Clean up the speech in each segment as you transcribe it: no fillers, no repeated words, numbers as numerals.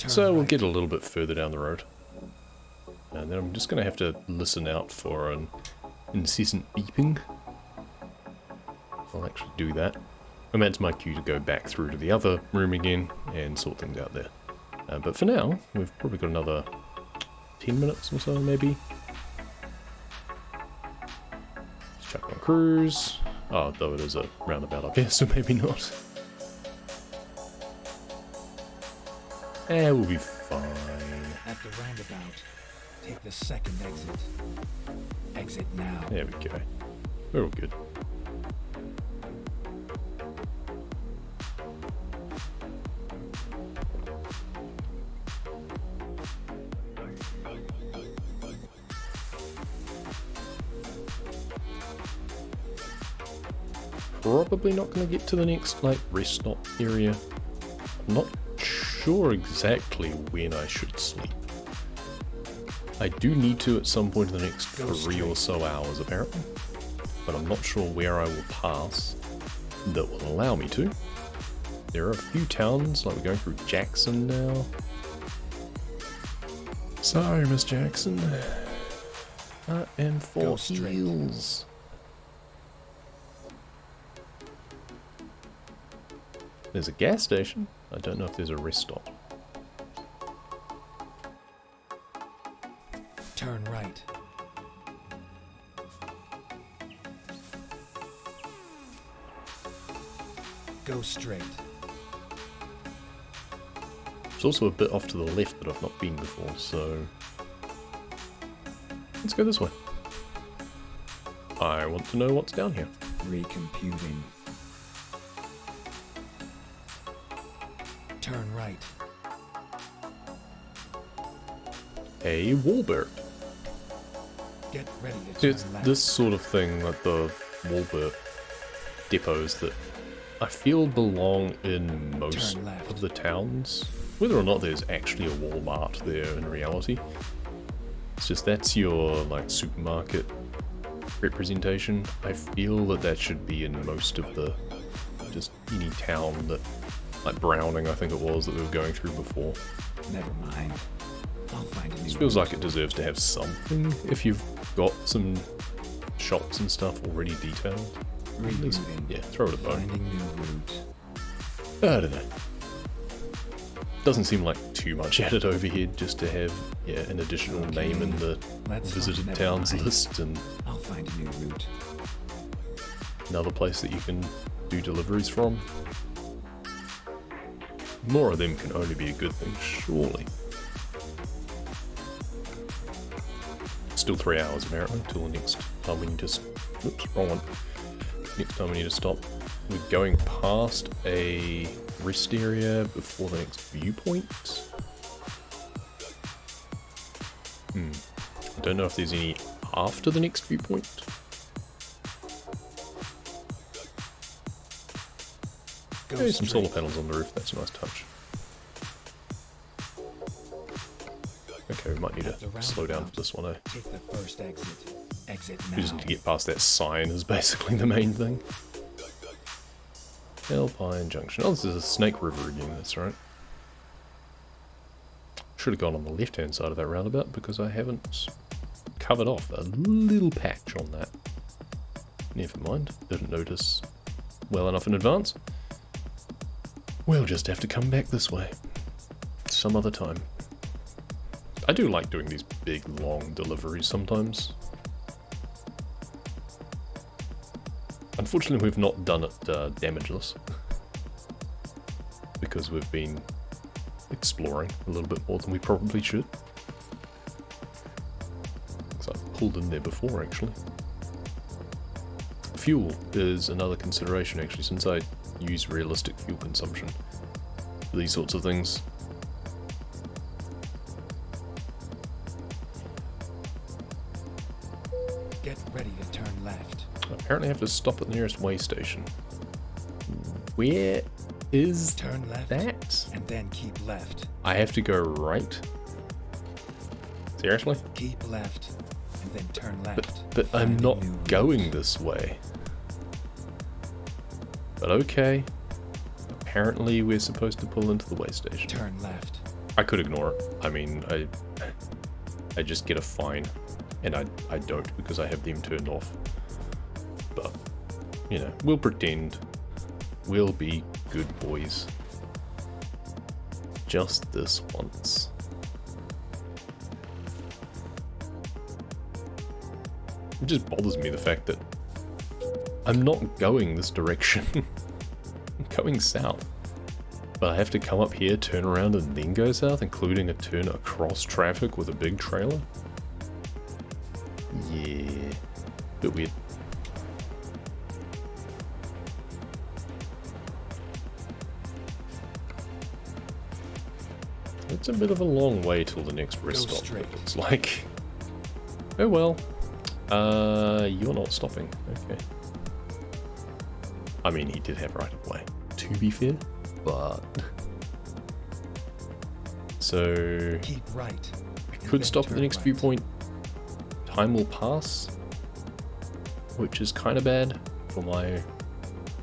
So we'll get a little bit further down the road. And then I'm just going to have to listen out for an incessant beeping. I'll actually do that. And that's my cue to go back through to the other room again and sort things out there. But for now, we've probably got another 10 minutes or so, maybe. Let's chuck on cruise. Oh, though it is a roundabout up here, so maybe not. We'll be fine. At the roundabout, take the second exit. Exit now. There we go. We're all good. Probably not going to get to the next, like, rest stop area. I'm not sure exactly when I should sleep. I do need to at some point in the next 3 or so hours, apparently. But I'm not sure where I will pass that will allow me to. There are a few towns, like we're going through Jackson now. Sorry, Miss Jackson. I am for heels. There's a gas station. I don't know if there's a rest stop. Turn right. Go straight. There's also a bit off to the left that I've not been before, so let's go this way. I want to know what's down here. Recomputing. Turn right. A Walbert. Get ready to See, turn it's left. this sort of thing, like the Walbert depots, that I feel belong in most Turn left. of the towns. Whether or not there's actually a Walmart there in reality. It's just that's your, like, supermarket representation. I feel that that should be in most of the, just any town that, like Browning I think it was, that we were going through before. Never mind. I'll find a new This feels route. like it deserves to have something if you've got some shops and stuff already detailed. Rebooting. Yeah, throw it a bone. Finding new route. I don't know. Doesn't seem like too much added overhead just to have, yeah, an additional name in the Let's visited never towns mind. list and I'll find a new route. another place that you can do deliveries from. More of them can only be a good thing, surely. Still 3 hours apparently until the next time we need to. Oops, wrong one. Next time we need to stop. We're going past a rest area before the next viewpoint. I don't know if there's any after the next viewpoint. Go Hey, some solar straight. panels on the roof, that's a nice touch. Okay, we might need At the to slow down roundabout, for this one, eh? Take the first exit. Exit now. We just need to get past that sign is basically the main thing. Alpine Junction. Oh, this is a Snake River again, that's right. Should have gone on the left-hand side of that roundabout because I haven't covered off a little patch on that. Never mind, didn't notice well enough in advance. We'll just have to come back this way. Some other time. I do like doing these big, long deliveries sometimes. Unfortunately, we've not done it damageless. Because we've been exploring a little bit more than we probably should. Because I've pulled in there before, actually. Fuel is another consideration, actually, since I use realistic fuel consumption for these sorts of things. Get ready to turn left. Apparently I have to stop at the nearest way station. Where is Turn left. that? And then keep left. I have to go right? Seriously? Keep left. And then turn left. But I'm Find a not new route. going this way. But okay. Apparently we're supposed to pull into the way station. Turn left. I could ignore it. I mean, I just get a fine, and I don't because I have them turned off. But, you know, we'll pretend. We'll be good boys. Just this once. It just bothers me the fact that I'm not going this direction. I'm going south. But I have to come up here, turn around, and then go south, including a turn across traffic with a big trailer? Yeah. Bit weird. It's a bit of a long way till the next rest stop, but it's like... Oh well. You're not stopping. Okay. I mean, he did have right of way, to be fair, but... So... Keep right. I could stop at the next viewpoint. Time will pass, which is kind of bad for my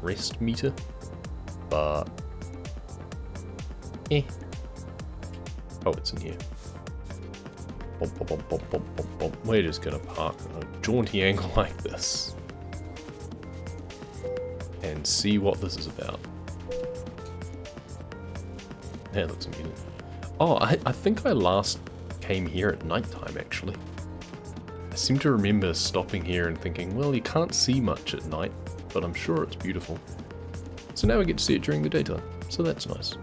rest meter, but... Eh. Oh, it's in here. Bump, bump, bump, bump, bump, bump, bump. We're just gonna park at a jaunty angle like this and see what this is about. That looks amusing. Oh, I think I last came here at nighttime, actually. I seem to remember stopping here and thinking, well, you can't see much at night, but I'm sure it's beautiful. So now we get to see it during the daytime, so that's nice.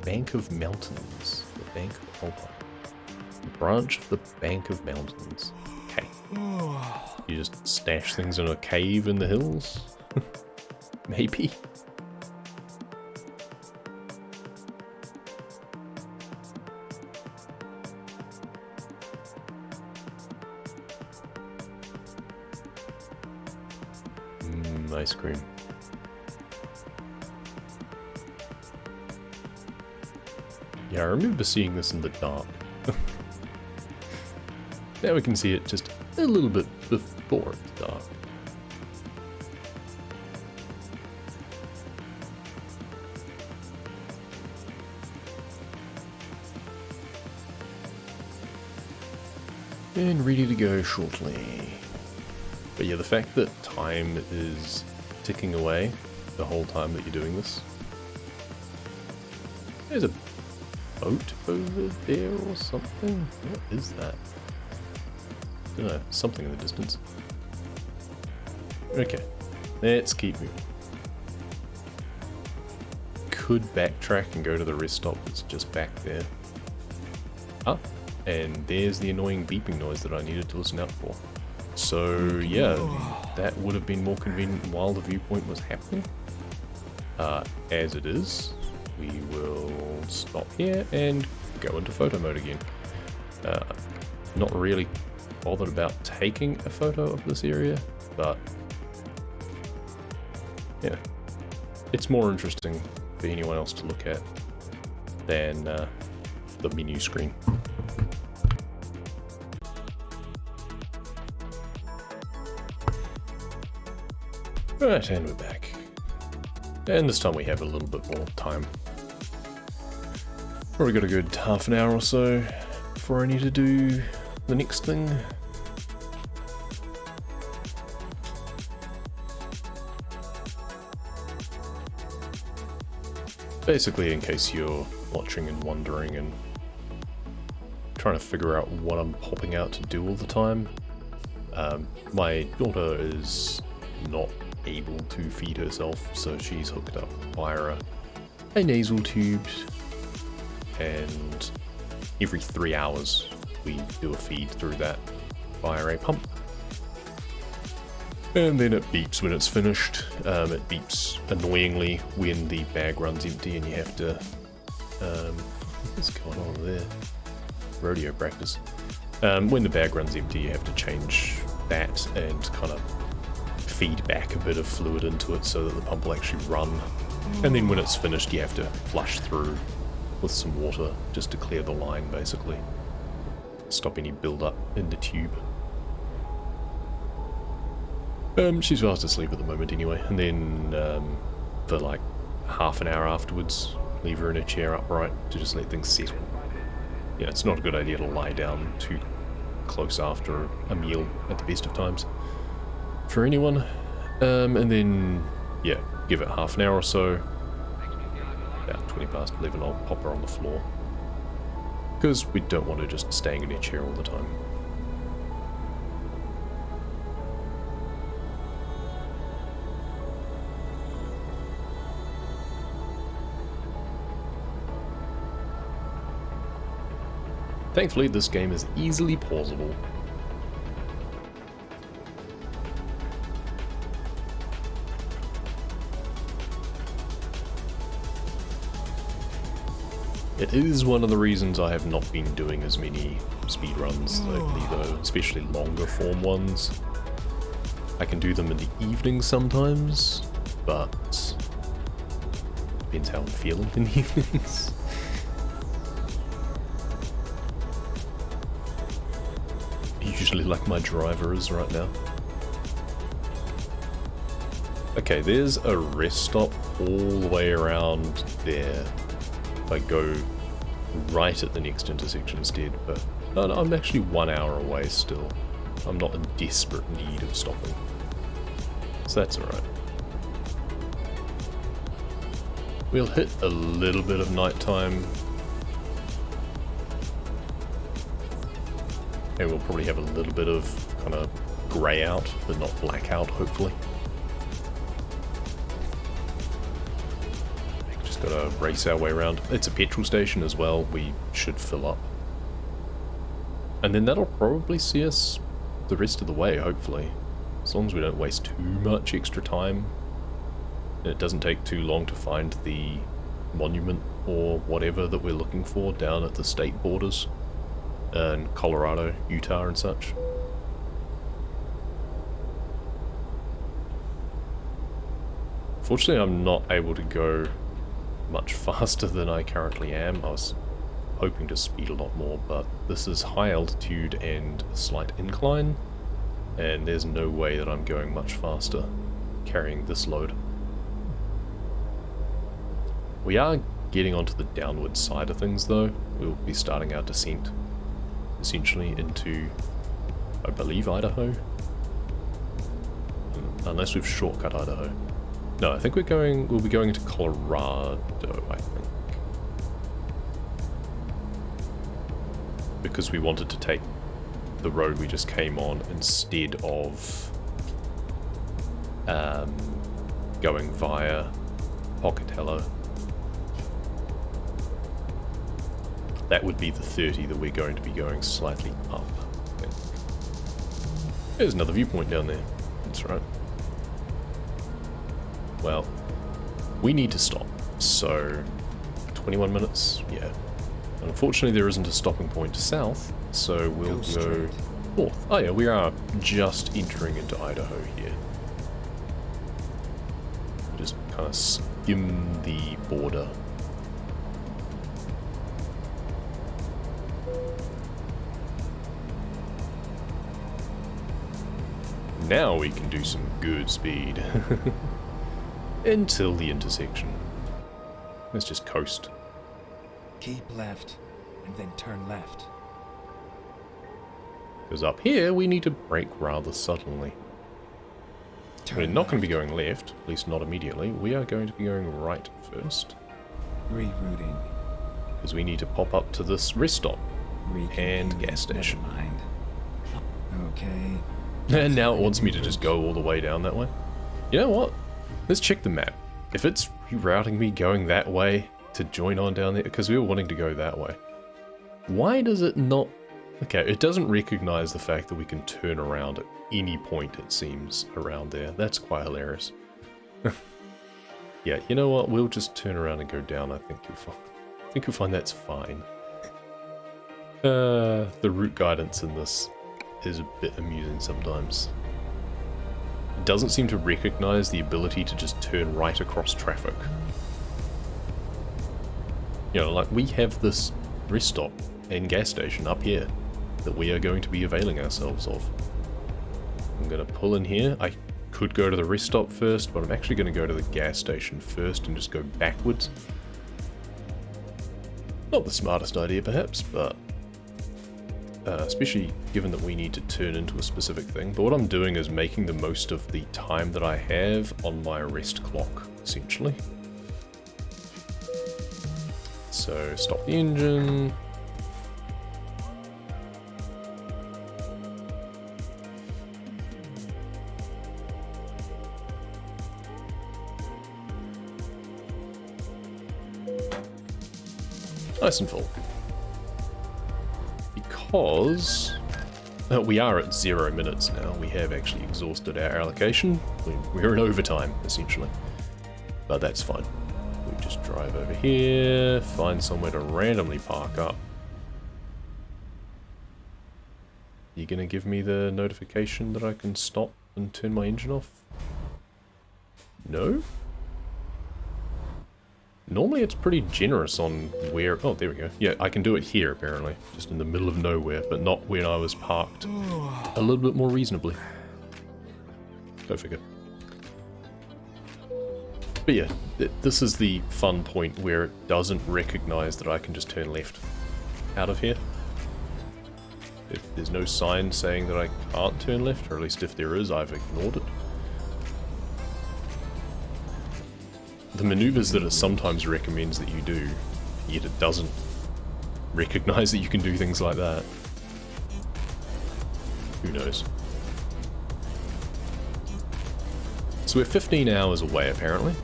Bank of Mountains. The Bank of Alpine. The branch of the Bank of Mountains. Okay. You just stash things in a cave in the hills? Maybe. Ice cream. Yeah, I remember seeing this in the dark. Now we can see it just a little bit before it's dark. And ready to go shortly. But yeah, the fact that time is ticking away the whole time that you're doing this. There's a boat over there or something? What is that? I don't know, something in the distance. Okay, let's keep moving. Could backtrack and go to the rest stop that's just back there. Ah, and there's the annoying beeping noise that I needed to listen out for. So yeah, that would have been more convenient while the viewpoint was happening. As it is, we will stop here and go into photo mode again. Not really bothered about taking a photo of this area, but yeah, it's more interesting for anyone else to look at than the menu screen. Right, and we're back. And this time we have a little bit more time. Probably got a good half an hour or so before I need to do the next thing. Basically, in case you're watching and wondering and trying to figure out what I'm popping out to do all the time, my daughter is not able to feed herself, so she's hooked up via a nasal tube, and every 3 hours we do a feed through that via a pump. And then it beeps when it's finished. It beeps annoyingly when the bag runs empty and you have to... what's going on there? Rodeo practice. When the bag runs empty, you have to change that and kind of feed back a bit of fluid into it so that the pump will actually run. And then when it's finished, you have to flush through with some water just to clear the line, basically. Stop any build-up in the tube. She's fast asleep at the moment anyway, and then for like half an hour afterwards, leave her in a chair upright to just let things settle. Yeah, it's not a good idea to lie down too close after a meal at the best of times for anyone. And then, yeah, give it half an hour or so. About 20 past 11, I'll pop her on the floor. Because we don't want her just staying in her chair all the time. Thankfully, this game is easily pausable. It is one of the reasons I have not been doing as many speedruns lately though, especially longer form ones. I can do them in the evening sometimes, but depends how I'm feeling in the evenings. Usually like my driver is right now. Okay, there's a rest stop all the way around there. If I go right at the next intersection instead, but no, I'm actually 1 hour away still. I'm not in desperate need of stopping. So that's alright. We'll hit a little bit of nighttime. And we'll probably have a little bit of kind of grey out, but not blackout, hopefully. Just gotta race our way around. It's a petrol station as well, we should fill up. And then that'll probably see us the rest of the way, hopefully. As long as we don't waste too much extra time. And it doesn't take too long to find the monument or whatever that we're looking for down at the state borders. In Colorado, Utah and such. Fortunately, I'm not able to go much faster than I currently am. I was hoping to speed a lot more, but this is high altitude and a slight incline, and there's no way that I'm going much faster carrying this load. We are getting onto the downward side of things though. We'll be starting our descent essentially into, I believe, Idaho. Unless we've shortcut Idaho. No, I think we'll be going into Colorado, I think. Because we wanted to take the road we just came on instead of going via Pocatello. That would be the 30 that we're going to be going slightly up. Okay. There's another viewpoint down there. That's right. Well, we need to stop. So, 21 minutes? Yeah. Unfortunately, there isn't a stopping point south, so we'll go north. Oh yeah, we are just entering into Idaho here. Just kind of skim the border. Now we can do some good speed. Until the intersection. Let's just coast. Keep left, and then turn left. Because up here, we need to brake rather suddenly. We're not going to be going left, at least not immediately. We are going to be going right first. Rerouting. Because we need to pop up to this rest stop and gas station. Never mind. Okay. And now it wants me to just go all the way down that way. You know what? Let's check the map. If it's rerouting me going that way to join on down there, because we were wanting to go that way, why does it not... Okay, it doesn't recognize the fact that we can turn around at any point, it seems, around there. That's quite hilarious. Yeah, you know what? We'll just turn around and go down. I think you'll find that's fine. The route guidance in this is a bit amusing sometimes. It doesn't seem to recognize the ability to just turn right across traffic. You know, like we have this rest stop and gas station up here that we are going to be availing ourselves of. I'm going to pull in here. I could go to the rest stop first, but I'm actually going to go to the gas station first and just go backwards. Not the smartest idea, perhaps, but especially given that we need to turn into a specific thing. But what I'm doing is making the most of the time that I have on my rest clock, essentially. So, stop the engine. Nice and full. Because we are at 0 minutes now. We have actually exhausted our allocation. We're in overtime, essentially. But that's fine. We just drive over here, find somewhere to randomly park up. You gonna give me the notification that I can stop and turn my engine off? No? Normally it's pretty generous on where... Oh, there we go. Yeah, I can do it here, apparently. Just in the middle of nowhere, but not when I was parked. A little bit more reasonably. Go figure. But yeah, this is the fun point where it doesn't recognize that I can just turn left out of here. If there's no sign saying that I can't turn left, or at least if there is, I've ignored it. The maneuvers that it sometimes recommends that you do, yet it doesn't recognize that you can do things like that. Who knows? So we're 15 hours away, apparently.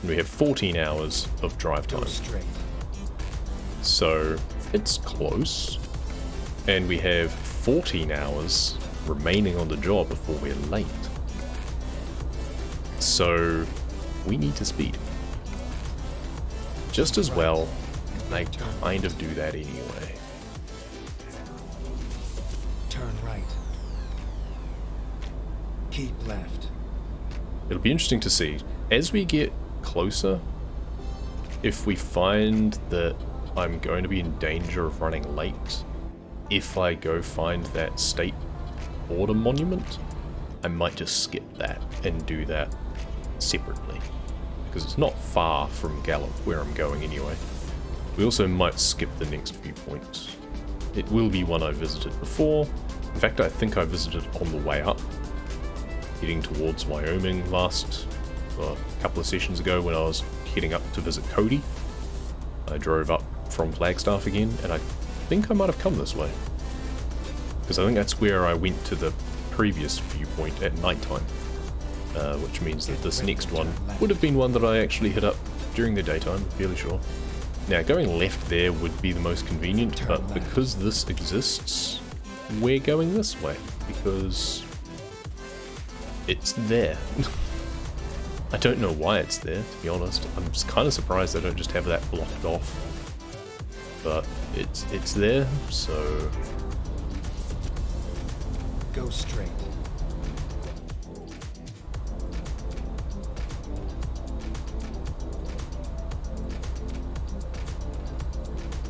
And we have 14 hours of drive time. So it's close. And we have 14 hours remaining on the job before we're late. So we need to speed. Just as well, I kind of do that anyway. Turn right. Keep left. It'll be interesting to see, as we get closer, if we find that I'm going to be in danger of running late, if I go find that state border monument, I might just skip that and do that separately, because it's not far from Gallup where I'm going anyway. We also might skip the next viewpoint. It will be one I visited before. In fact, I think I visited on the way up, heading towards Wyoming a couple of sessions ago when I was heading up to visit Cody. I drove up from Flagstaff again, and I think I might have come this way, because I think that's where I went to the previous viewpoint at nighttime. Which means that this next one would have been one that I actually hit up during the daytime, I'm fairly sure. Now, going left there would be the most convenient, but because this exists, we're going this way, because it's there. I don't know why it's there, to be honest. I'm just kind of surprised they don't just have that blocked off. But it's there, so... Go straight.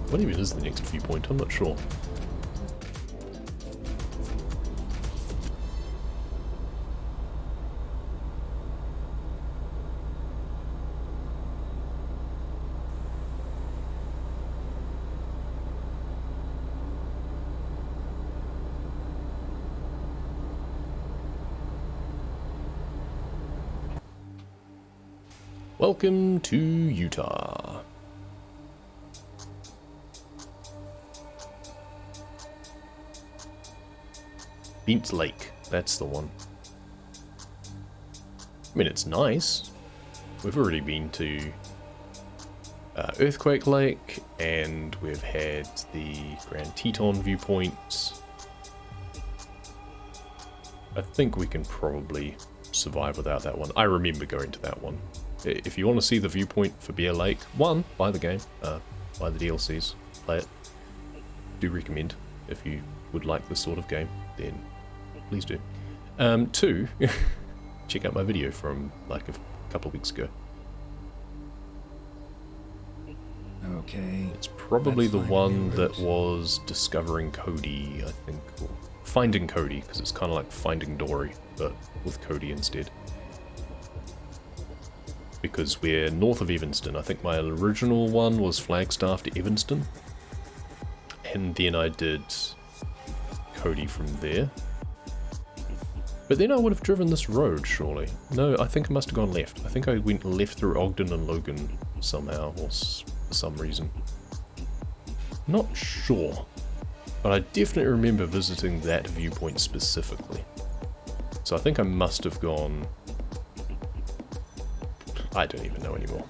What even is the next viewpoint? I'm not sure. Welcome to Utah. Beats Lake, that's the one. I mean, it's nice. We've already been to Earthquake Lake, and we've had the Grand Teton viewpoints. I think we can probably survive without that one. I remember going to that one. If you want to see the viewpoint for Bear Lake, 1, buy the game, buy the DLCs, play it. Do recommend, if you would like this sort of game, then please do. 2, check out my video from like a couple of weeks ago. Okay. It's probably the one that was discovering Cody, I think, or Finding Cody, because it's kind of like Finding Dory, but with Cody instead. Because we're north of Evanston. I think my original one was Flagstaff to Evanston. And then I did Cody from there. But then I would have driven this road, surely. No, I think I must have gone left. I think I went left through Ogden and Logan somehow, or for some reason. Not sure. But I definitely remember visiting that viewpoint specifically. So I think I must have gone... I don't even know anymore.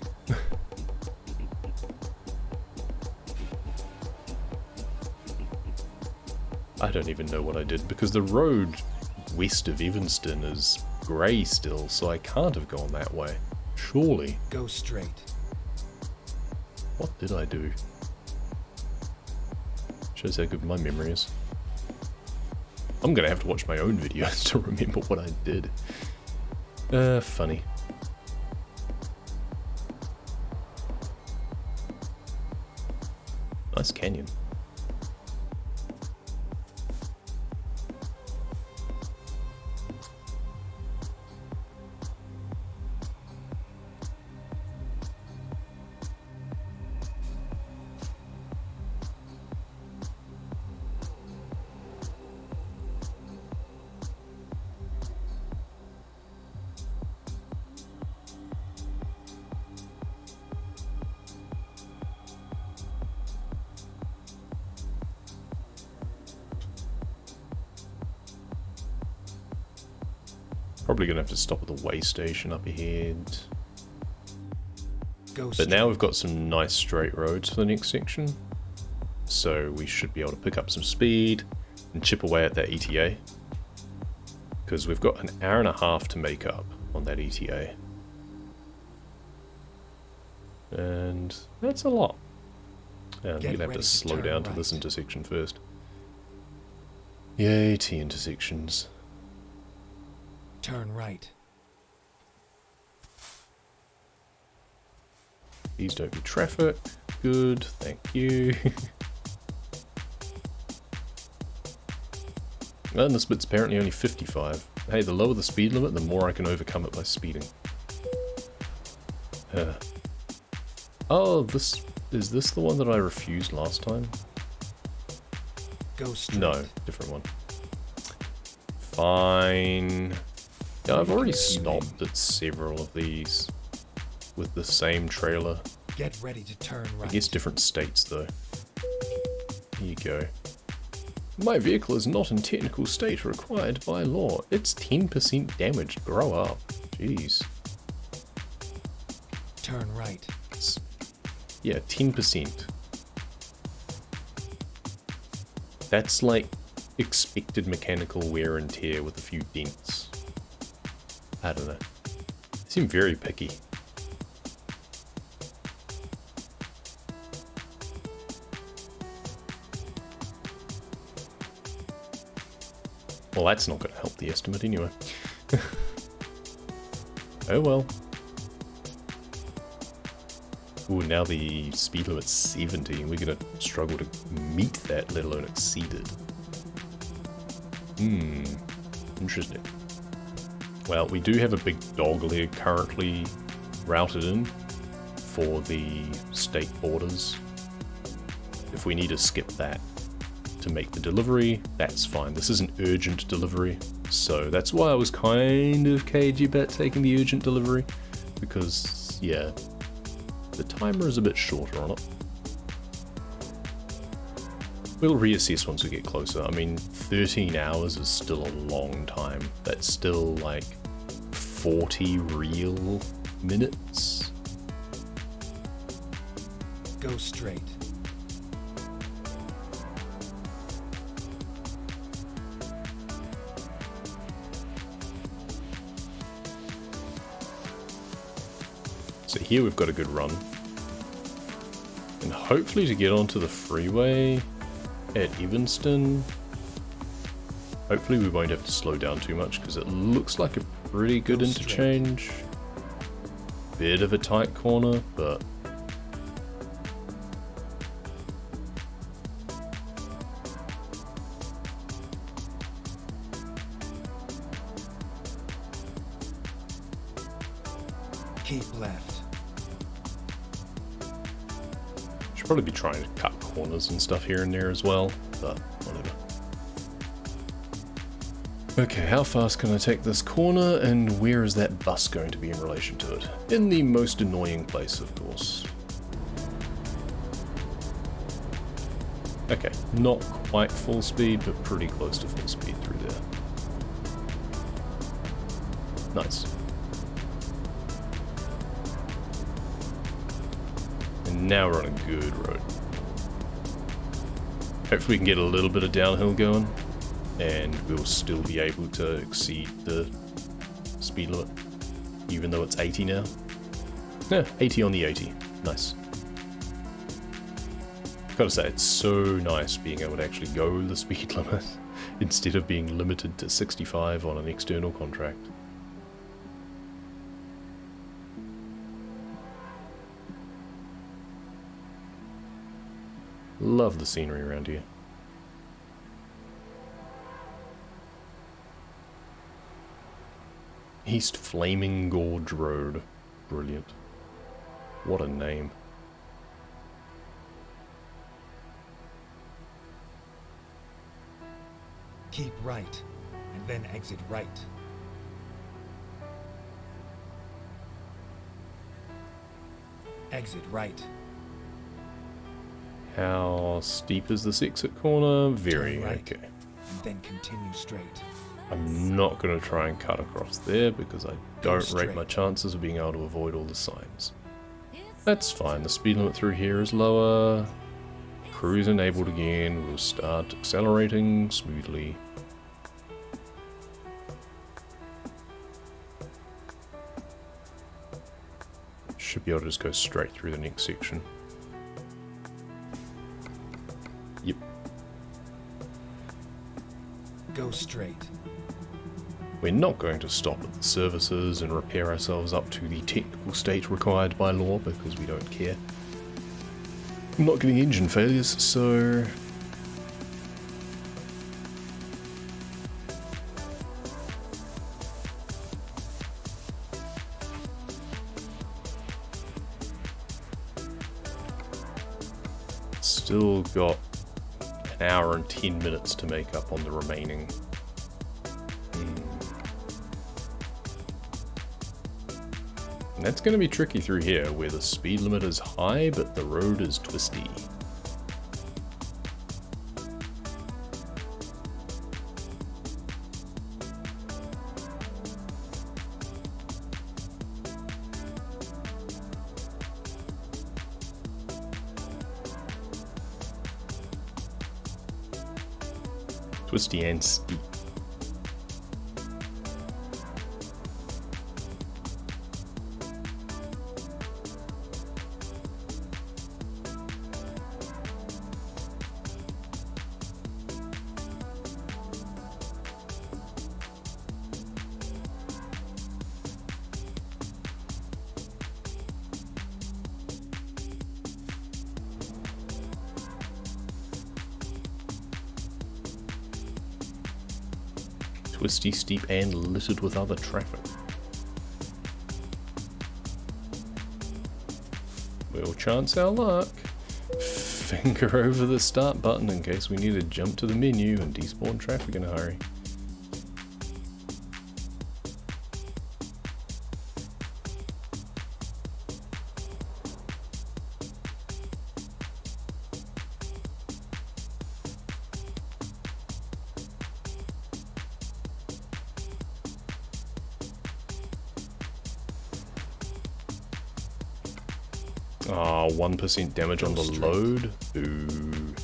I don't even know what I did, because the road west of Evanston is grey still, so I can't have gone that way. Surely. Go straight. What did I do? Shows how good my memory is. I'm gonna have to watch my own videos to remember what I did. Funny. Nice canyon. Probably gonna have to stop at the way station up ahead. But now we've got some nice straight roads for the next section. So we should be able to pick up some speed and chip away at that ETA. Because we've got an hour and a half to make up on that ETA. And that's a lot. I'm gonna have to slow down to this intersection first. Yay, T intersections. Turn right. Please don't be traffic. Good, thank you. And this bit's apparently only 55. Hey, the lower the speed limit, the more I can overcome it by speeding. Oh, is this the one that I refused last time? Go straight. No, different one. Fine. Yeah, I've already stopped at several of these with the same trailer. Get ready to turn right. I guess different states though. Here you go. My vehicle is not in technical state required by law. It's 10% damaged. Grow up. Jeez. Turn right. Yeah, 10%. That's like expected mechanical wear and tear with a few dents. I don't know. They seem very picky. Well, that's not going to help the estimate anyway. Oh well. Ooh, now the speed limit's 70, and we're going to struggle to meet that, let alone exceed it. Interesting. Well, we do have a big dogleg currently routed in for the state borders. If we need to skip that to make the delivery, that's fine. This is an urgent delivery, so that's why I was kind of cagey about taking the urgent delivery, because, yeah, the timer is a bit shorter on it. We'll reassess once we get closer. I mean, 13 hours is still a long time. That's still like 40 real minutes. Go straight. So here we've got a good run. And hopefully to get onto the freeway at Evanston, hopefully we won't have to slow down too much because it looks like a pretty good interchange. Bit of a tight corner, but left. Should probably be trying to cut corners and stuff here and there as well, but whatever. Okay, how fast can I take this corner, and where is that bus going to be in relation to it? In the most annoying place, of course. Okay, not quite full speed, but pretty close to full speed through there. Nice. And now we're on a good road. Hopefully we can get a little bit of downhill going, and we'll still be able to exceed the speed limit, even though it's 80 now. Yeah, 80 on the 80. Nice. Gotta say, it's so nice being able to actually go the speed limit instead of being limited to 65 on an external contract. Love the scenery around here. East Flaming Gorge Road. Brilliant. What a name. Keep right, and then exit right. Exit right. How steep is this exit corner? Very Turn right, okay. and then continue straight. I'm not going to try and cut across there because I don't rate my straight. chances of being able to avoid all the signs. That's fine, the speed limit through here is lower. Cruise enabled again, we'll start accelerating smoothly. Should be able to just go straight through the next section. Yep. Go straight. We're not going to stop at the services and repair ourselves up to the technical state required by law because we don't care. I'm not getting engine failures, so... Still got an hour and 10 minutes to make up on the remaining. And that's going to be tricky through here, where the speed limit is high, but the road is twisty. Twisty and steep. Twisty, steep, and littered with other traffic. We'll chance our luck. Finger over the start button in case we need to jump to the menu and despawn traffic in a hurry. Ah, 1% damage on the load. Ooh.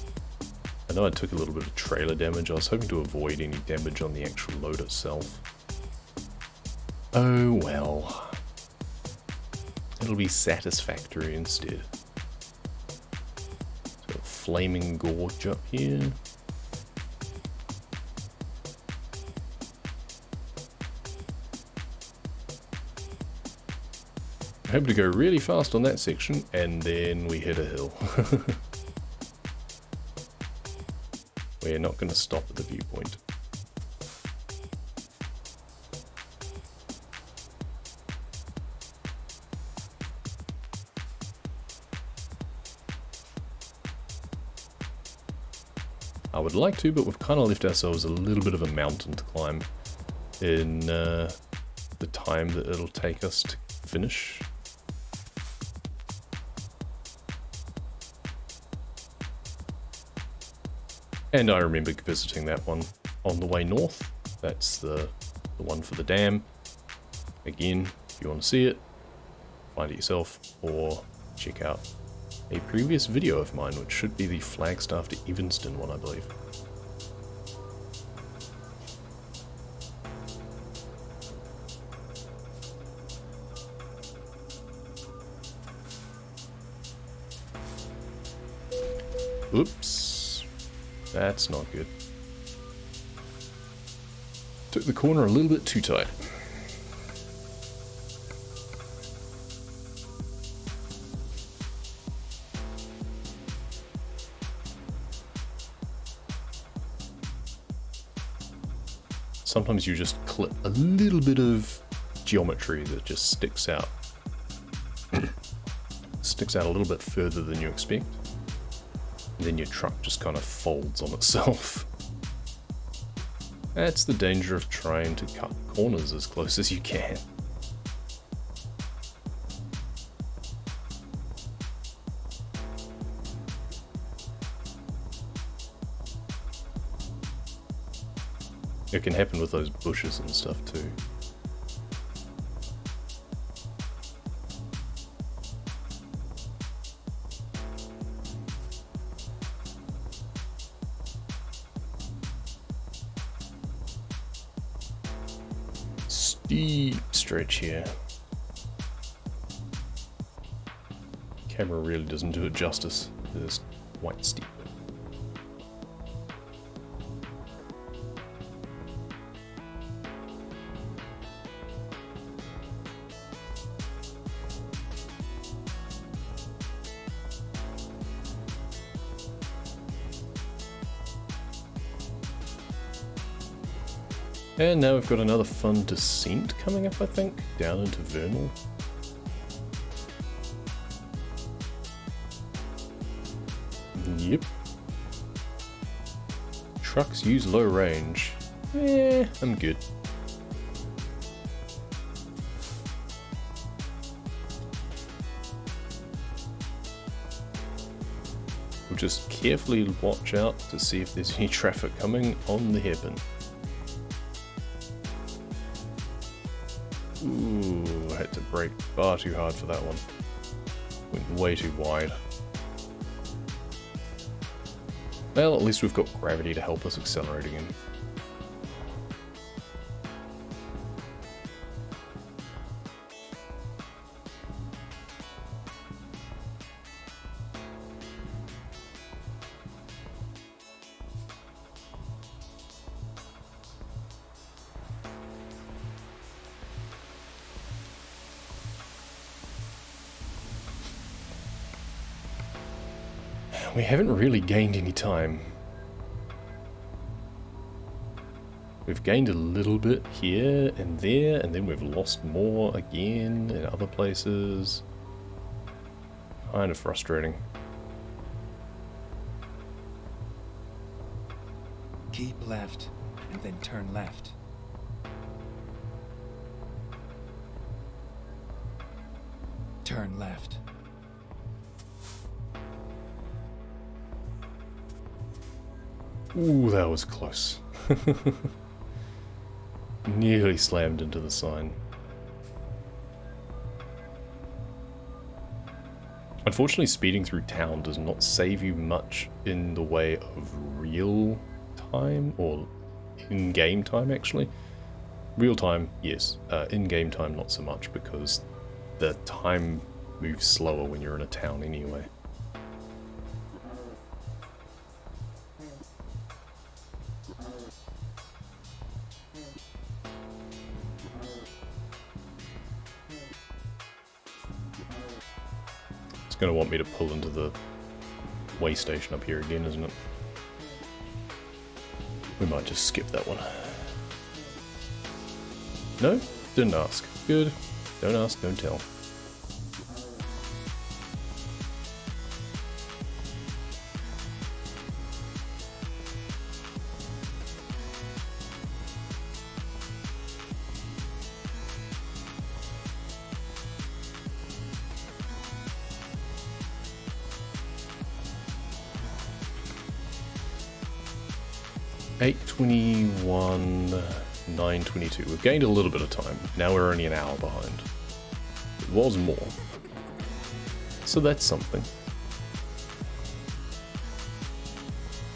I know I took a little bit of trailer damage. I was hoping to avoid any damage on the actual load itself. Oh well. It'll be satisfactory instead. So, Flaming Gorge up here. I hope to go really fast on that section, and then we hit a hill. We're not going to stop at the viewpoint. I would like to, but we've kind of left ourselves a little bit of a mountain to climb in the time that it'll take us to finish. And I remember visiting that one on the way north. That's the one for the dam. Again, if you want to see it, find it yourself, or check out a previous video of mine, which should be the Flagstaff to Evanston one, I believe. Oops. That's not good. Took the corner a little bit too tight. Sometimes you just clip a little bit of geometry that just sticks out. Sticks out a little bit further than you expect. And then your truck just kind of folds on itself. That's the danger of trying to cut corners as close as you can. It can happen with those bushes and stuff too. Steep stretch here. Camera really doesn't do it justice. It's quite steep. And now we've got another fun descent coming up, I think, down into Vernal. Yep. Trucks use low range. I'm good. We'll just carefully watch out to see if there's any traffic coming on the hairpin. Ooh, I had to brake far too hard for that one. Went way too wide. Well, at least we've got gravity to help us accelerate again. We haven't really gained any time. We've gained a little bit here and there, and then we've lost more again in other places. Kind of frustrating. Keep left, and then turn left. Turn left. Ooh, that was close. Nearly slammed into the sign. Unfortunately, speeding through town does not save you much in the way of real time, or in-game time, actually. Real time, yes. In-game time, not so much, because the time moves slower when you're in a town anyway. It's going to want me to pull into the way station up here again, isn't it? We might just skip that one. No? Didn't ask. Good. Don't ask, don't tell. 8:21, 9:22. We've gained a little bit of time. Now we're only an hour behind. It was more. So that's something.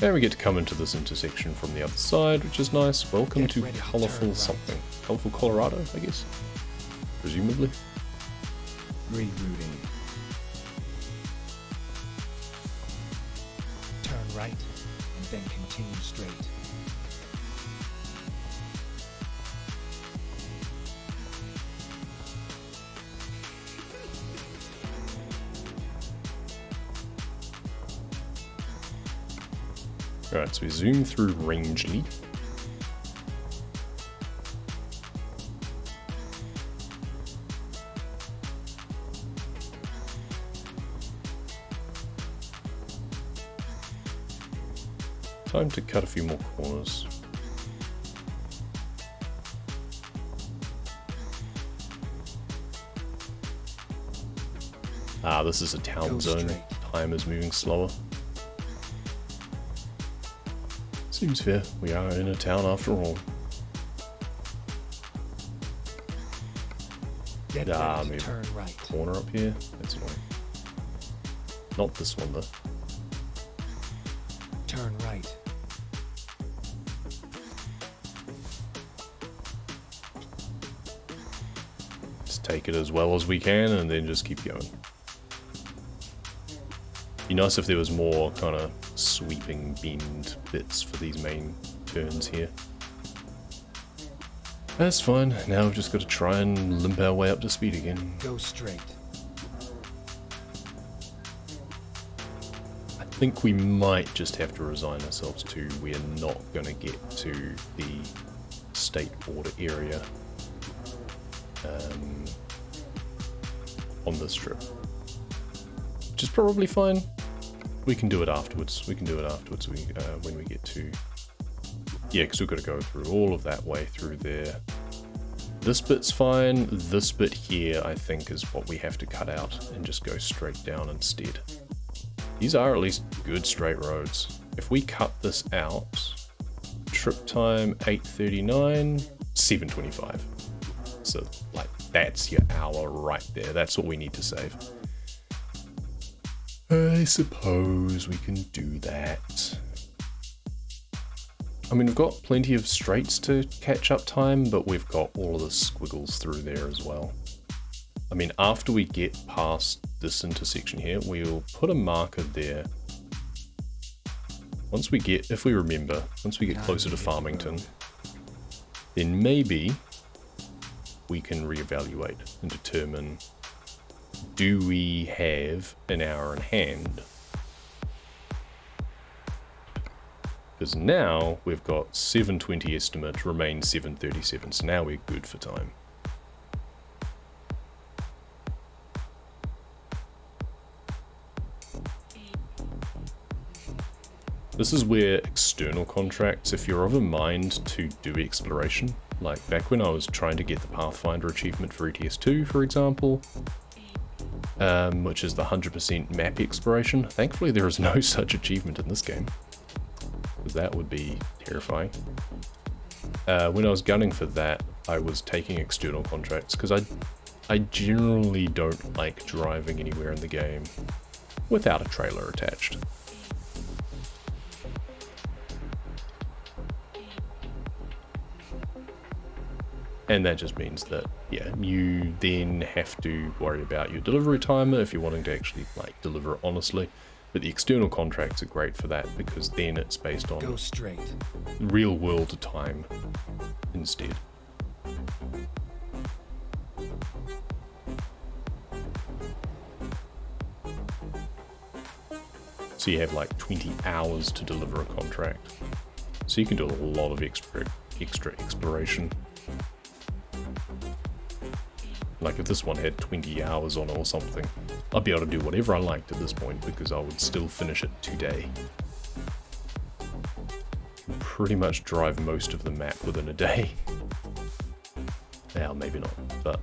And we get to come into this intersection from the other side, which is nice. Welcome to Colorful something. Colorful Colorado, I guess? Presumably. Rerouting. Turn right and then continue straight. Alright, so we zoom through Rangeley. Time to cut a few more corners. Ah, this is a town zone. Time is moving slower. Seems fair. We are in a town after all. Maybe turn right. Corner up here. That's annoying. Not this one though. Turn right. Just take it as well as we can and then just keep going. Be nice if there was more kind of sweeping bend bits for these main turns here. That's fine. Now we've just got to try and limp our way up to speed again. Go straight. I think we might just have to resign ourselves to we're not going to get to the state border area on this trip. Which is probably fine. We can do it afterwards. We can do it afterwards when we get to... Yeah, because we've got to go through all of that way through there. This bit's fine. This bit here, I think, is what we have to cut out and just go straight down instead. These are at least good straight roads. If we cut this out, trip time 8:39, 7:25. So, like, that's your hour right there. That's what we need to save. I suppose we can do that. I mean, we've got plenty of straights to catch up time, but we've got all of the squiggles through there as well. I mean, after we get past this intersection here, we'll put a marker there. Once we get, if we remember, once we get closer to Farmington, then maybe we can reevaluate and determine, do we have an hour in hand? Because now we've got 7:20 estimate, remain 7:37, so now we're good for time. This is where external contracts, if you're of a mind to do exploration, like back when I was trying to get the Pathfinder achievement for ETS2, for example, which is the 100% map exploration. Thankfully there is no such achievement in this game, because that would be terrifying. When I was gunning for that, I was taking external contracts, because I generally don't like driving anywhere in the game without a trailer attached. And that just means that, yeah, you then have to worry about your delivery timer if you're wanting to actually, like, deliver it honestly. But the external contracts are great for that, because then it's based on real world time instead. So you have like 20 hours to deliver a contract. So you can do a lot of extra exploration. Like if this one had 20 hours on it or something, I'd be able to do whatever I liked at this point, because I would still finish it today. Pretty much drive most of the map within a day. Well, maybe not, but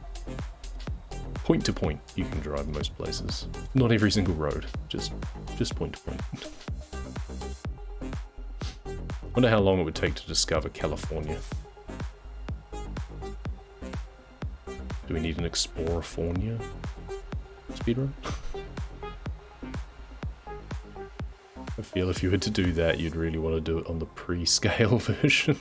point to point you can drive most places. Not every single road, just point to point. Wonder how long it would take to discover California. Do we need an Explorafornia speedrun? I feel if you were to do that, you'd really want to do it on the pre-scale version.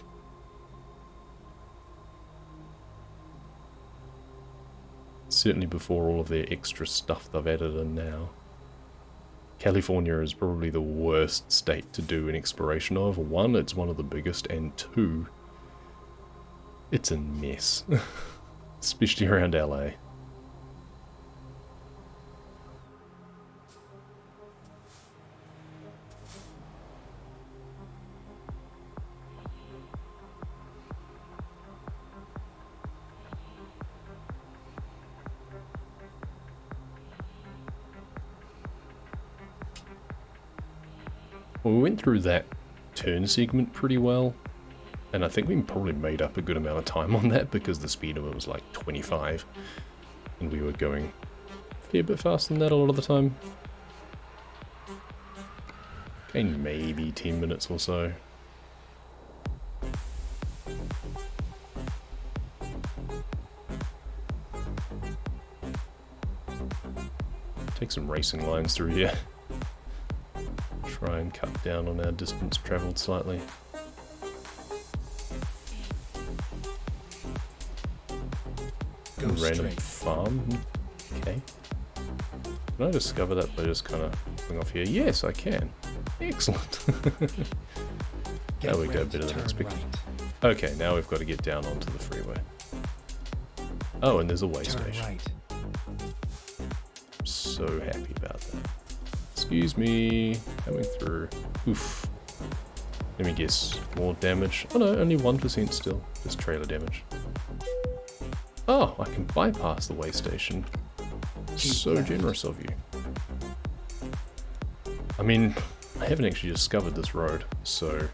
Certainly before all of their extra stuff they've added in now. California is probably the worst state to do an exploration of. One, it's one of the biggest, and two, it's a mess. Especially around LA. Well, we went through that turn segment pretty well, and I think we probably made up a good amount of time on that because the speed limit was like 25, and we were going a fair bit faster than that a lot of the time. Okay, maybe 10 minutes or so. Take some racing lines through here. Try and cut down on our distance travelled slightly. Go Random straight. farm? Okay. Can I discover that by just kind of going off here? Yes, I can. Excellent. Get There we go, ready to better than turn expected. right. Okay, now we've got to get down onto the freeway. Oh, and there's a way Turn station. right. So happy about that. Excuse me, coming through. Oof. Let me guess, more damage. Oh no, only 1% still. Just trailer damage. Oh, I can bypass the way station. So left. generous of you. I mean, I haven't actually discovered this road, so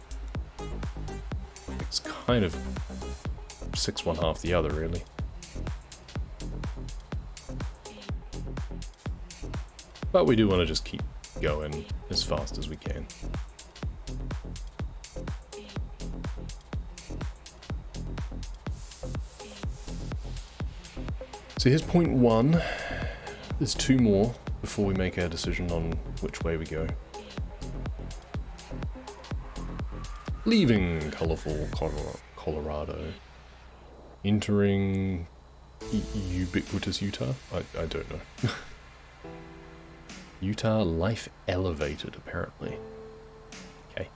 it's kind of 6 one half the other, really. But we do want to just keep going as fast as we can. So here's point 1. There's 2 more before we make our decision on which way we go. Leaving colourful Colorado. Entering ubiquitous Utah? I don't know. Utah life elevated, apparently. Okay.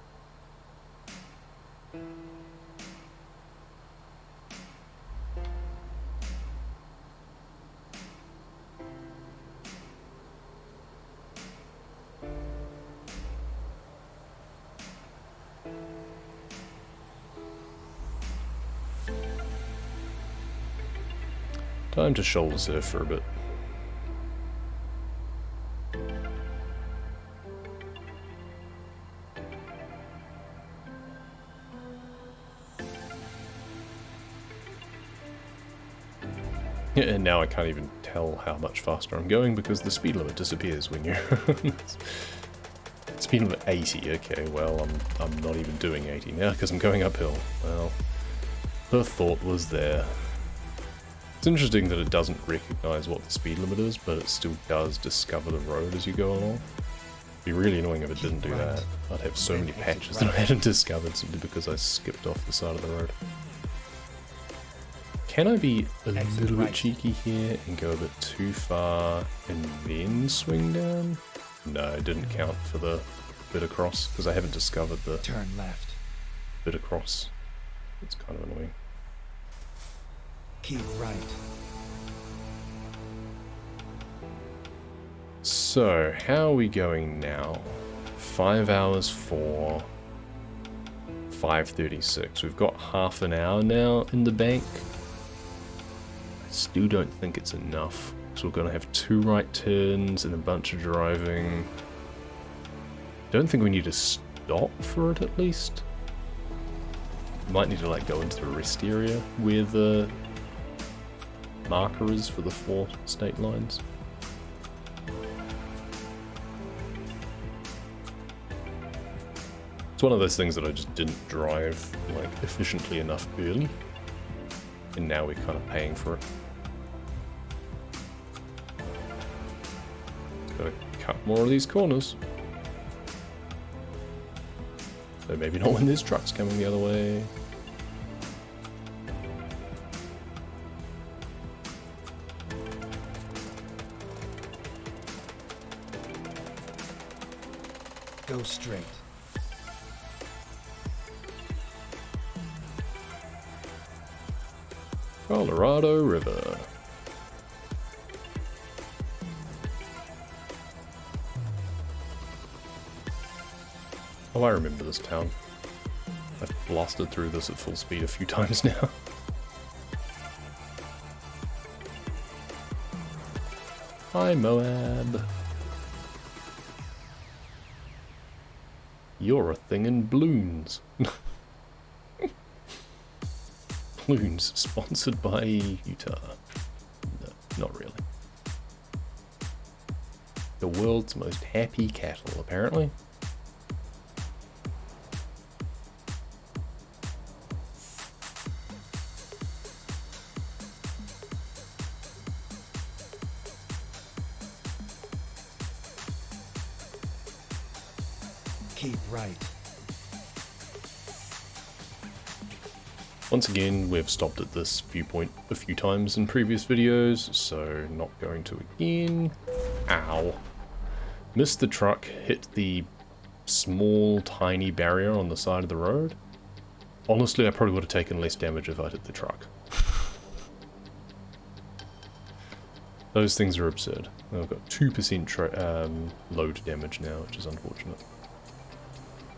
Time to shoulder surf for a bit. And now I can't even tell how much faster I'm going because the speed limit disappears when you're speed limit 80. Okay, well I'm not even doing 80 now because I'm going uphill. Well, the thought was there. It's interesting that it doesn't recognize what the speed limit is, but it still does discover the road as you go along. It'd be really annoying if it didn't do that. I'd have so many patches that I hadn't discovered simply because I skipped off the side of the road. Can I be a little bit cheeky here and go a bit too far and then swing down? No, it didn't count for the bit across because I haven't discovered the Turn left. bit across. It's kind of annoying. Keep right. So, how are we going now? 5 hours for 5:36. We've got half an hour now in the bank. I still don't think it's enough. So we're going to have 2 right turns and a bunch of driving. Don't think we need to stop for it at least. Might need to like go into the rest area where the marker is for the 4 state lines. It's one of those things that I just didn't drive like efficiently enough early, and now we're kind of paying for it. Gotta cut more of these corners. So maybe not when there's trucks coming the other way. Go straight. Colorado River. Oh, I remember this town. I've blasted through this at full speed a few times now. Hi, Moab. You're a thing in balloons. Balloons, sponsored by Utah. No, not really. The world's most happy cattle, apparently. Keep right. Once again, we've stopped at this viewpoint a few times in previous videos, so not going to again. Ow. Missed the truck, hit the small, tiny barrier on the side of the road. Honestly, I probably would have taken less damage if I'd hit the truck. Those things are absurd. I've got 2% load damage now, which is unfortunate.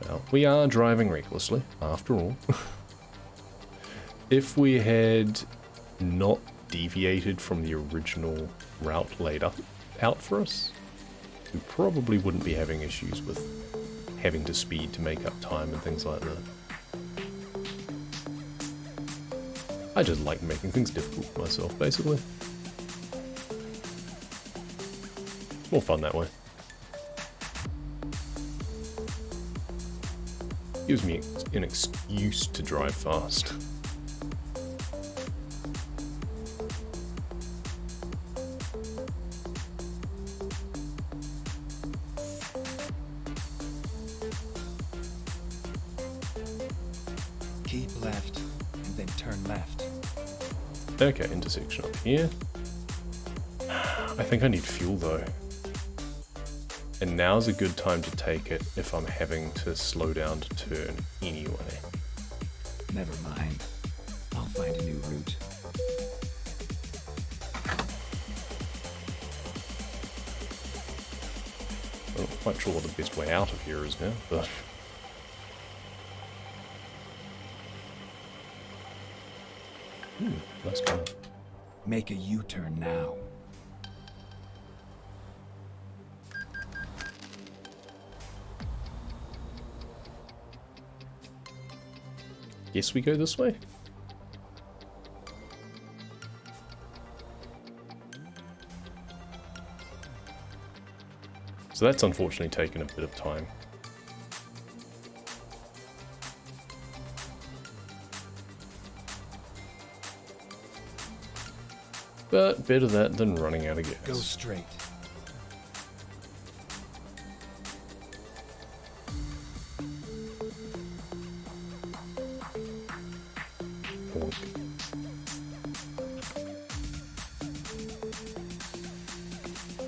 Well, we are driving recklessly, after all. If we had not deviated from the original route laid out for us, we probably wouldn't be having issues with having to speed to make up time and things like that. I just like making things difficult for myself, basically. It's more fun that way. Gives me an excuse to drive fast. Keep left, and then turn left. Okay, intersection up here. I think I need fuel though. And now's a good time to take it if I'm having to slow down to turn anyway. Never mind. I'll find a new route. I'm not quite sure what the best way out of here is now, but... nice car. Make a U-turn now. Guess we go this way? So that's unfortunately taken a bit of time. But better that than running out of gas. Go straight.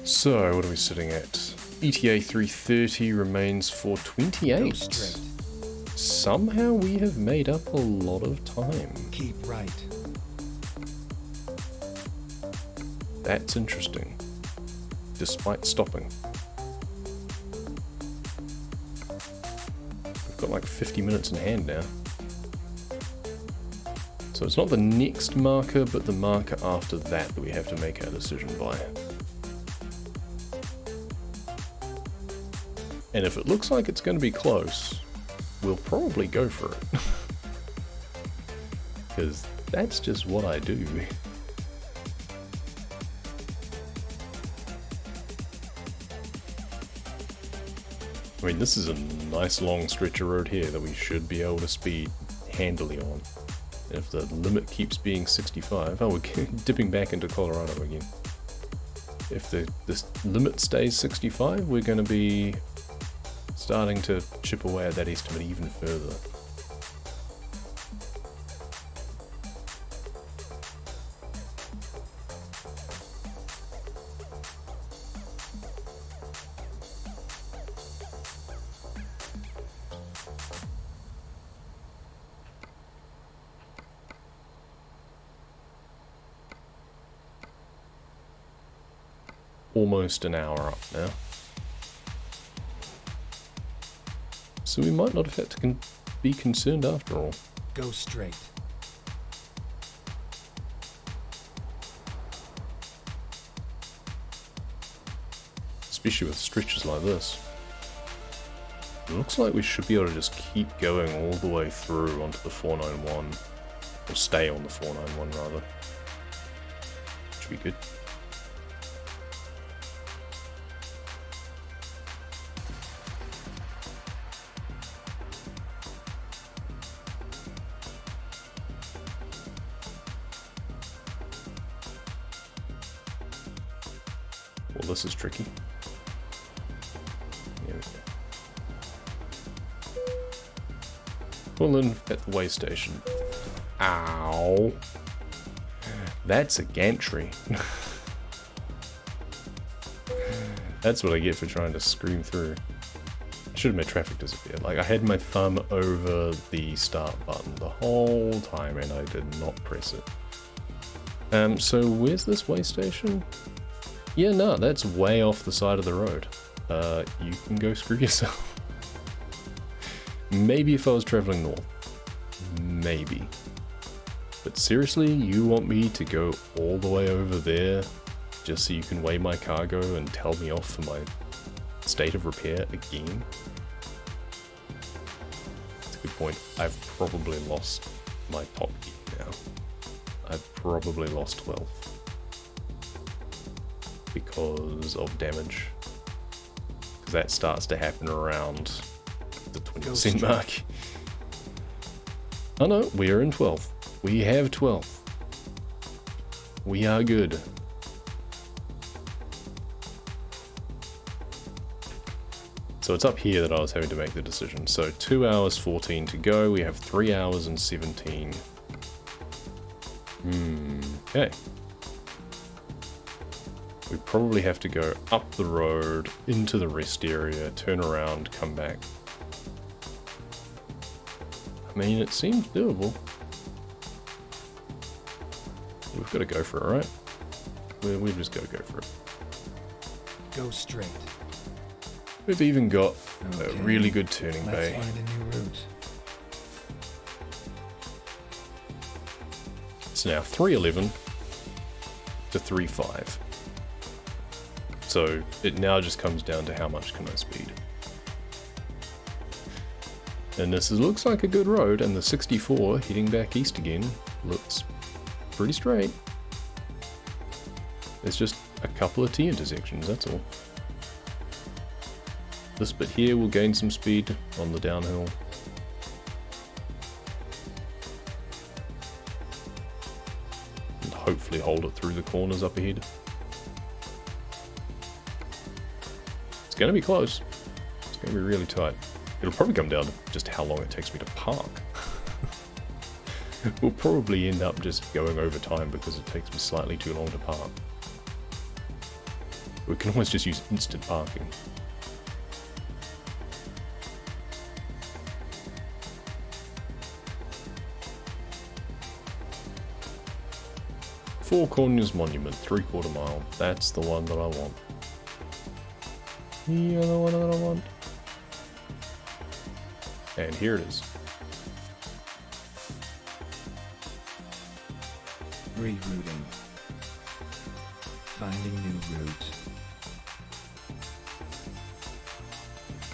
So, what are we sitting at? ETA 330 remains for 28. Go straight. Somehow we have made up a lot of time. Keep right. That's interesting. Despite stopping. We've got like 50 minutes in hand now. So it's not the next marker, but the marker after that we have to make our decision by. And if it looks like it's going to be close, we'll probably go for it. Because that's just what I do. I mean, this is a nice long stretch of road here that we should be able to speed handily on. And if the limit keeps being 65, oh, we're dipping back into Colorado again. If this limit stays 65, we're going to be starting to chip away at that estimate even further. Almost an hour up now. So we might not have had to be concerned after all. Go straight. Especially with stretches like this. It looks like we should be able to just keep going all the way through onto the 491. Or stay on the 491 rather. Should be good. Well, this is tricky. There we go. Pull in at the way station. Ow. That's a gantry. That's what I get for trying to scream through. I should have made traffic disappear. Like, I had my thumb over the start button the whole time and I did not press it. So where's this way station? Yeah, no, that's way off the side of the road. You can go screw yourself. Maybe if I was traveling north. Maybe. But seriously, you want me to go all the way over there just so you can weigh my cargo and tell me off for my state of repair again? That's a good point. I've probably lost my top gear now. I've probably lost 12. Because of damage. Because that starts to happen around the 20% mark. Oh no, we are in 12. We have 12. We are good. So it's up here that I was having to make the decision. So 2 hours 14 to go. We have 3 hours and 17. Okay. We probably have to go up the road, into the rest area, turn around, come back. I mean, it seems doable. We've got to go for it, right? We've just got to go for it. Go straight. We've even got a really good turning bay. Let's find a new route. It's now 311 to 35. So it now just comes down to how much can I speed. And this looks like a good road, and the 64 heading back east again looks pretty straight. There's just a couple of T intersections, that's all. This bit here will gain some speed on the downhill. And hopefully hold it through the corners up ahead. It's going to be close. It's going to be really tight. It'll probably come down to just how long it takes me to park. We'll probably end up just going over time because it takes me slightly too long to park. We can always just use instant parking. Four Corners Monument, 3/4 mile. That's the one that I want. The other one that I want. And here it is. Rerouting. Finding new route.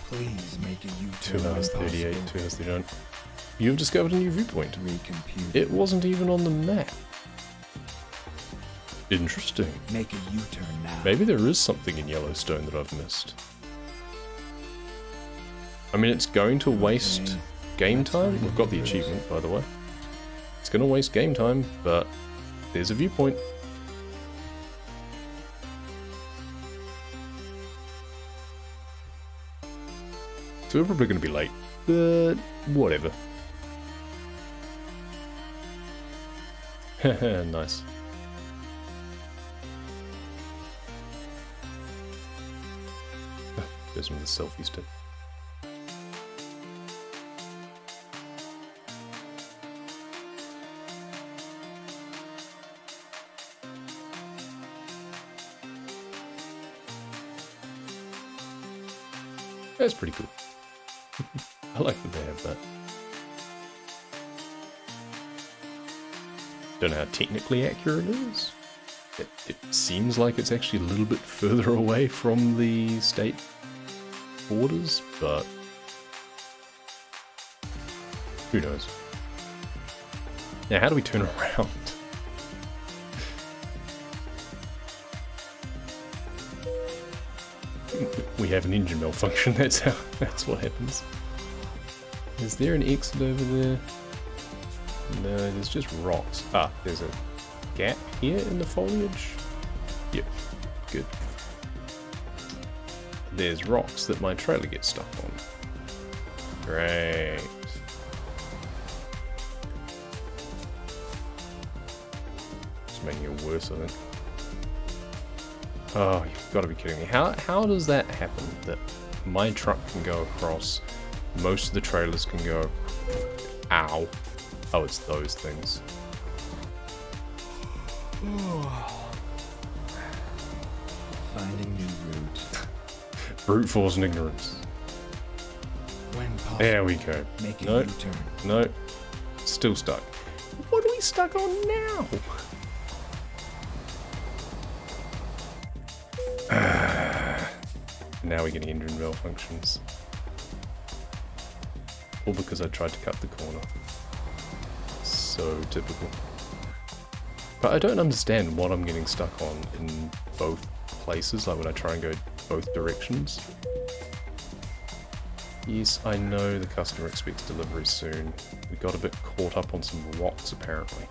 Please make a U-turn. 2 hours 38, 2 hours 39. You've discovered a new viewpoint. Recompute. It wasn't even on the map. Interesting. Make a U-turn now. Maybe there is something in Yellowstone that I've missed. I mean, it's going to waste game time. We've got the achievement, by the way. It's going to waste game time, but there's a viewpoint. So we're probably going to be late, but whatever. Nice. There's one of the selfie stick. That's pretty cool. I like that they have that. Don't know how technically accurate it is. It seems like it's actually a little bit further away from the state borders, but who knows? Now, how do we turn around? We have an engine malfunction. That's what happens. Is there an exit over there? No, there's just rocks. Ah, there's a gap here in the foliage. Yep, good. There's rocks that my trailer gets stuck on. Great. Just making it worse, I think. Oh, you've got to be kidding me. How does that happen? That my truck can go across, most of the trailers can go... Ow. Oh, it's those things. Finding new route. Brute force and ignorance. When possible, There we go. make a Nope. U-turn. No. Still stuck. What are we stuck on now? Now we're getting engine malfunctions. All because I tried to cut the corner. So typical. But I don't understand what I'm getting stuck on in both places, like when I try and go both directions. Yes, I know the customer expects delivery soon. We got a bit caught up on some rocks apparently.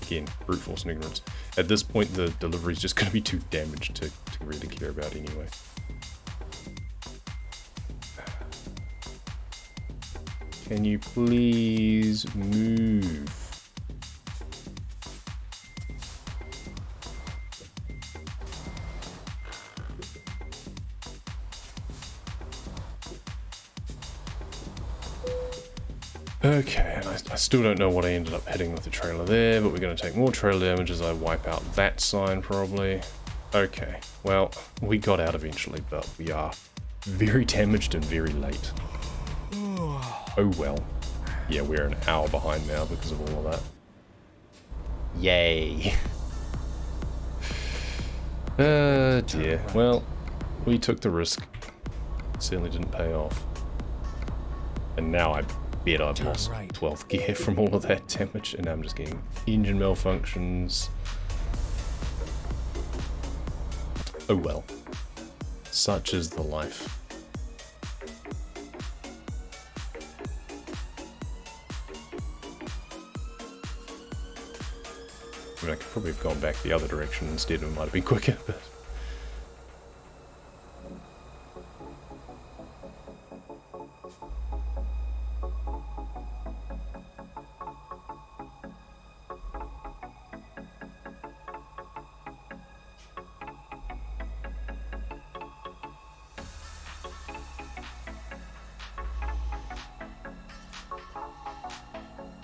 Again, brute force and ignorance. At this point, the delivery is just going to be too damaged to really care about anyway. Can you please move? Okay, and I still don't know what I ended up hitting with the trailer there, but we're going to take more trailer damage as I wipe out that sign probably. Okay, well, we got out eventually, but we are very damaged and very late. Oh well. Yeah, we're an hour behind now because of all of that. Yay. Dear. Well, we took the risk. Certainly didn't pay off. And now I bet I've lost 12th gear from all of that damage, and now I'm just getting engine malfunctions. Oh well. Such is the life. I mean, I could probably have gone back the other direction instead, it might have been quicker, but...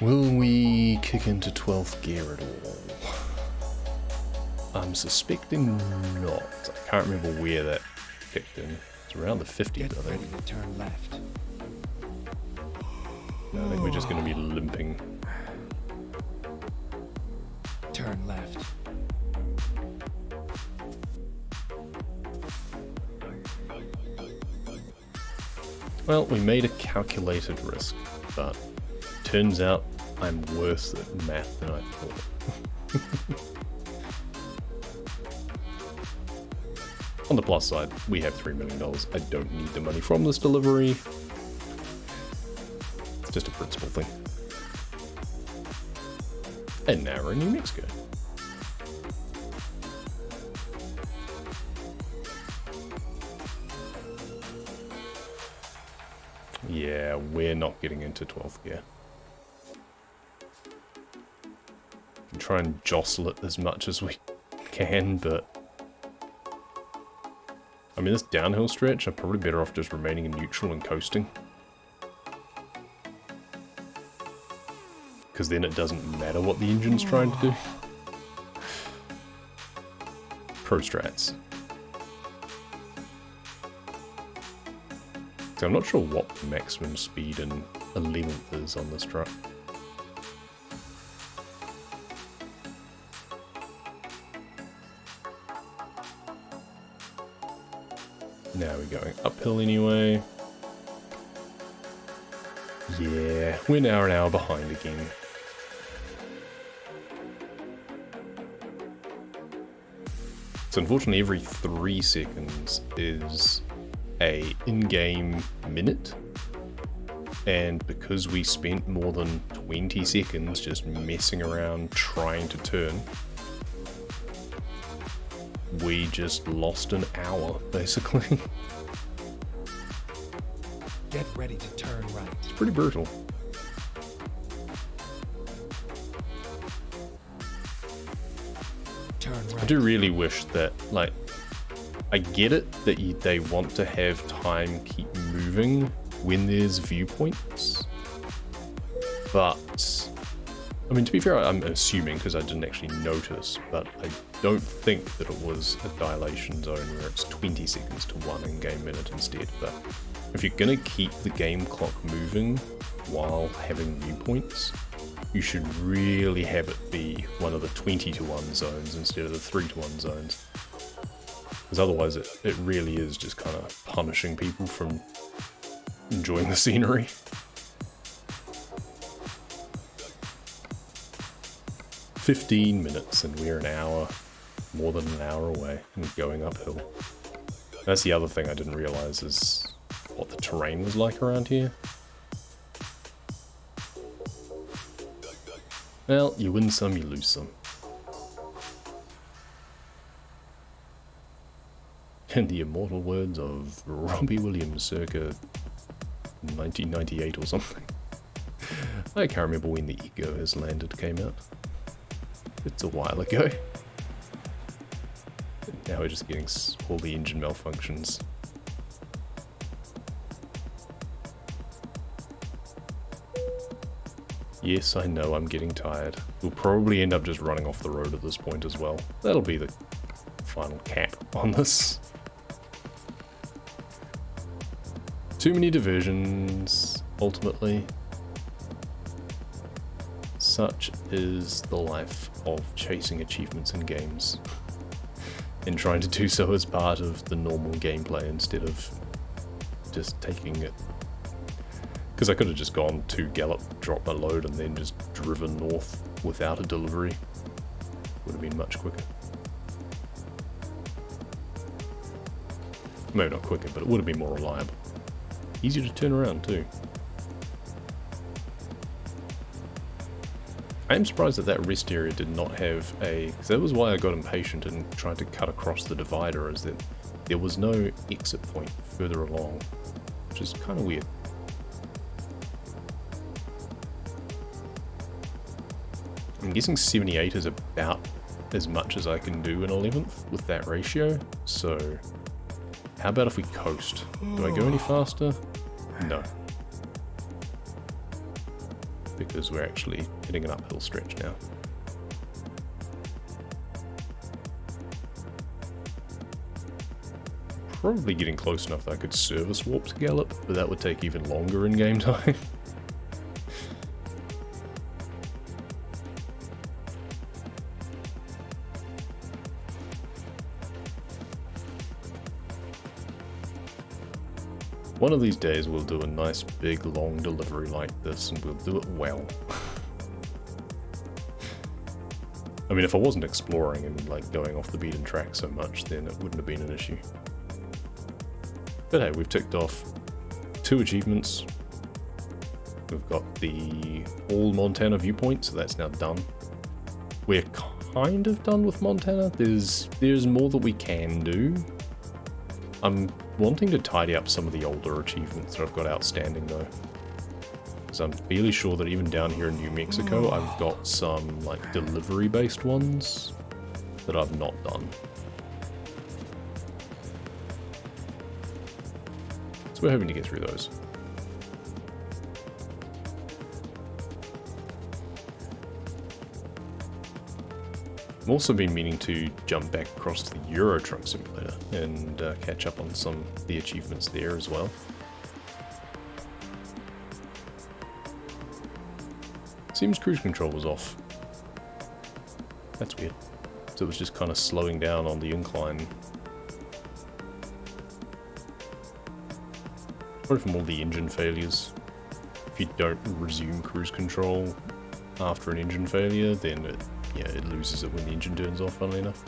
Will we kick into 12th gear at all? I'm suspecting not. I can't remember where that kicked in. It's around the 50s, Get I think. ready to turn left. No, I think we're just going to be limping. Turn left. Well, we made a calculated risk, but turns out I'm worse at math than I thought. On the plus side, we have $3 million. I don't need the money from this delivery. It's just a principle thing. And now we're in New Mexico. Yeah, we're not getting into 12th gear. Can try and jostle it as much as we can, but... I mean, this downhill stretch, I'm probably better off just remaining in neutral and coasting. Because then it doesn't matter what the engine's trying to do. Pro strats. So I'm not sure what the maximum speed and 11th is on this truck. Now we're going uphill anyway. Yeah, we're now an hour behind again. So unfortunately every 3 seconds is a in-game minute, and because we spent more than 20 seconds just messing around trying to turn, we just lost an hour basically. Get ready to turn right. It's pretty brutal. Turn right. I do really wish that, like, I get it that they want to have time keep moving when there's viewpoints, but, I mean, to be fair, I'm assuming because I didn't actually notice, but I don't think that it was a dilation zone where it's 20 seconds to 1 in-game minute instead, but if you're going to keep the game clock moving while having viewpoints, you should really have it be one of the 20 to 1 zones instead of the 3 to 1 zones. Because otherwise it really is just kind of punishing people from enjoying the scenery. "15 minutes and we're an hour, more than an hour away and going uphill." That's the other thing I didn't realize is what the terrain was like around here. Well, you win some, you lose some. In the immortal words of Robbie Williams circa 1998 or something. I can't remember when The Ego Has Landed came out. It's a while ago. Now we're just getting all the engine malfunctions. Yes, I know I'm getting tired. We'll probably end up just running off the road at this point as well. That'll be the final cap on this. Too many diversions, ultimately. Such is the life of chasing achievements in games. And trying to do so as part of the normal gameplay instead of just taking it. Because I could have just gone to Gallup, dropped my load, and then just driven north without a delivery. Would have been much quicker. Maybe not quicker, but it would have been more reliable. Easier to turn around too. I am surprised that that rest area did not have a... because that was why I got impatient and tried to cut across the divider, is that there was no exit point further along, which is kind of weird. I'm guessing 78 is about as much as I can do in 11th with that ratio, so how about if we coast? Do I go any faster? No. Because we're actually hitting an uphill stretch now. Probably getting close enough that I could service warp to Gallup, but that would take even longer in game time. One of these days we'll do a nice big long delivery like this and we'll do it well. I mean, if I wasn't exploring and like going off the beaten track so much, then it wouldn't have been an issue. But hey, we've ticked off 2 achievements. We've got the all Montana viewpoint, so that's now done. We're kind of done with Montana. There's more that we can do. I'm wanting to tidy up some of the older achievements that I've got outstanding though. Because I'm fairly sure that even down here in New Mexico, I've got some like delivery based ones that I've not done. So we're hoping to get through those. I've also been meaning to jump back across to the Euro Truck Simulator and catch up on some of the achievements there as well. Seems cruise control was off. That's weird. So it was just kind of slowing down on the incline. Probably from all the engine failures. If you don't resume cruise control after an engine failure, then it loses it when the engine turns off, funnily enough.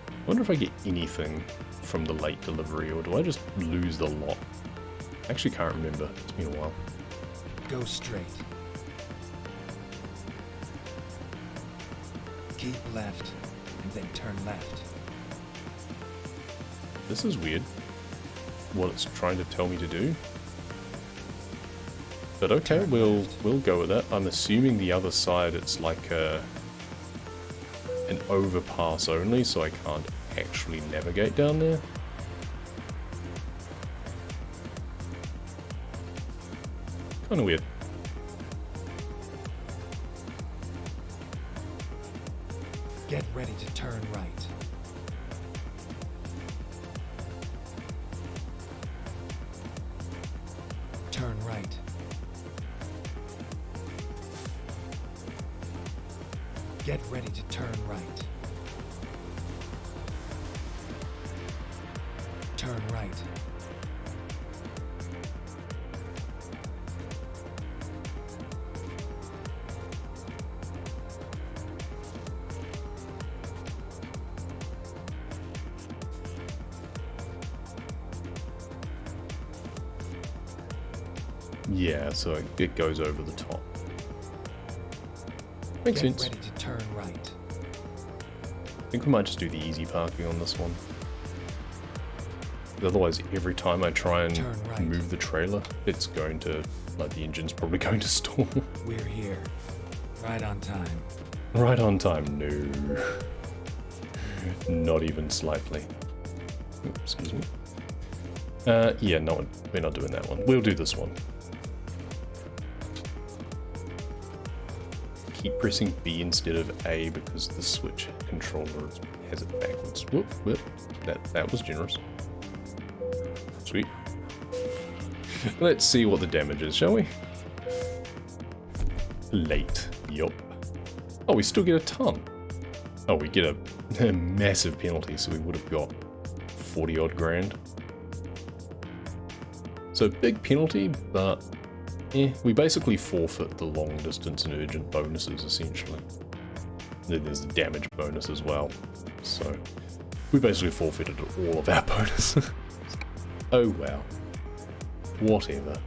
I wonder if I get anything from the late delivery, or do I just lose the lot? I actually can't remember. It's been a while. Go straight. Keep left, and then turn left. This is weird. What it's trying to tell me to do. But okay, we'll go with that. I'm assuming the other side it's like an overpass only, so I can't actually navigate down there. Kind of weird. Get ready to turn right. Turn right. Get ready to turn right. Turn right. Yeah, so it goes over the top. Makes sense. Get ready to turn right. I think we might just do the easy parking on this one. Otherwise, every time I try and move the trailer, it's going to, like, the engine's probably going to stall. We're here. Right on time. Right on time, no. Not even slightly. Oops, excuse me. Yeah, no, we're not doing that one. We'll do this one. Keep pressing B instead of A because the Switch controller has it backwards. Whoop, whoop. That was generous. Sweet. Let's see what the damage is, shall we? Late. Yup. Oh, we still get a ton. Oh, we get a massive penalty, so we would have got 40 odd grand. So big penalty, but we basically forfeit the long distance and urgent bonuses essentially. Then there's the damage bonus as well. So we basically forfeited all of our bonuses. Oh well. Whatever.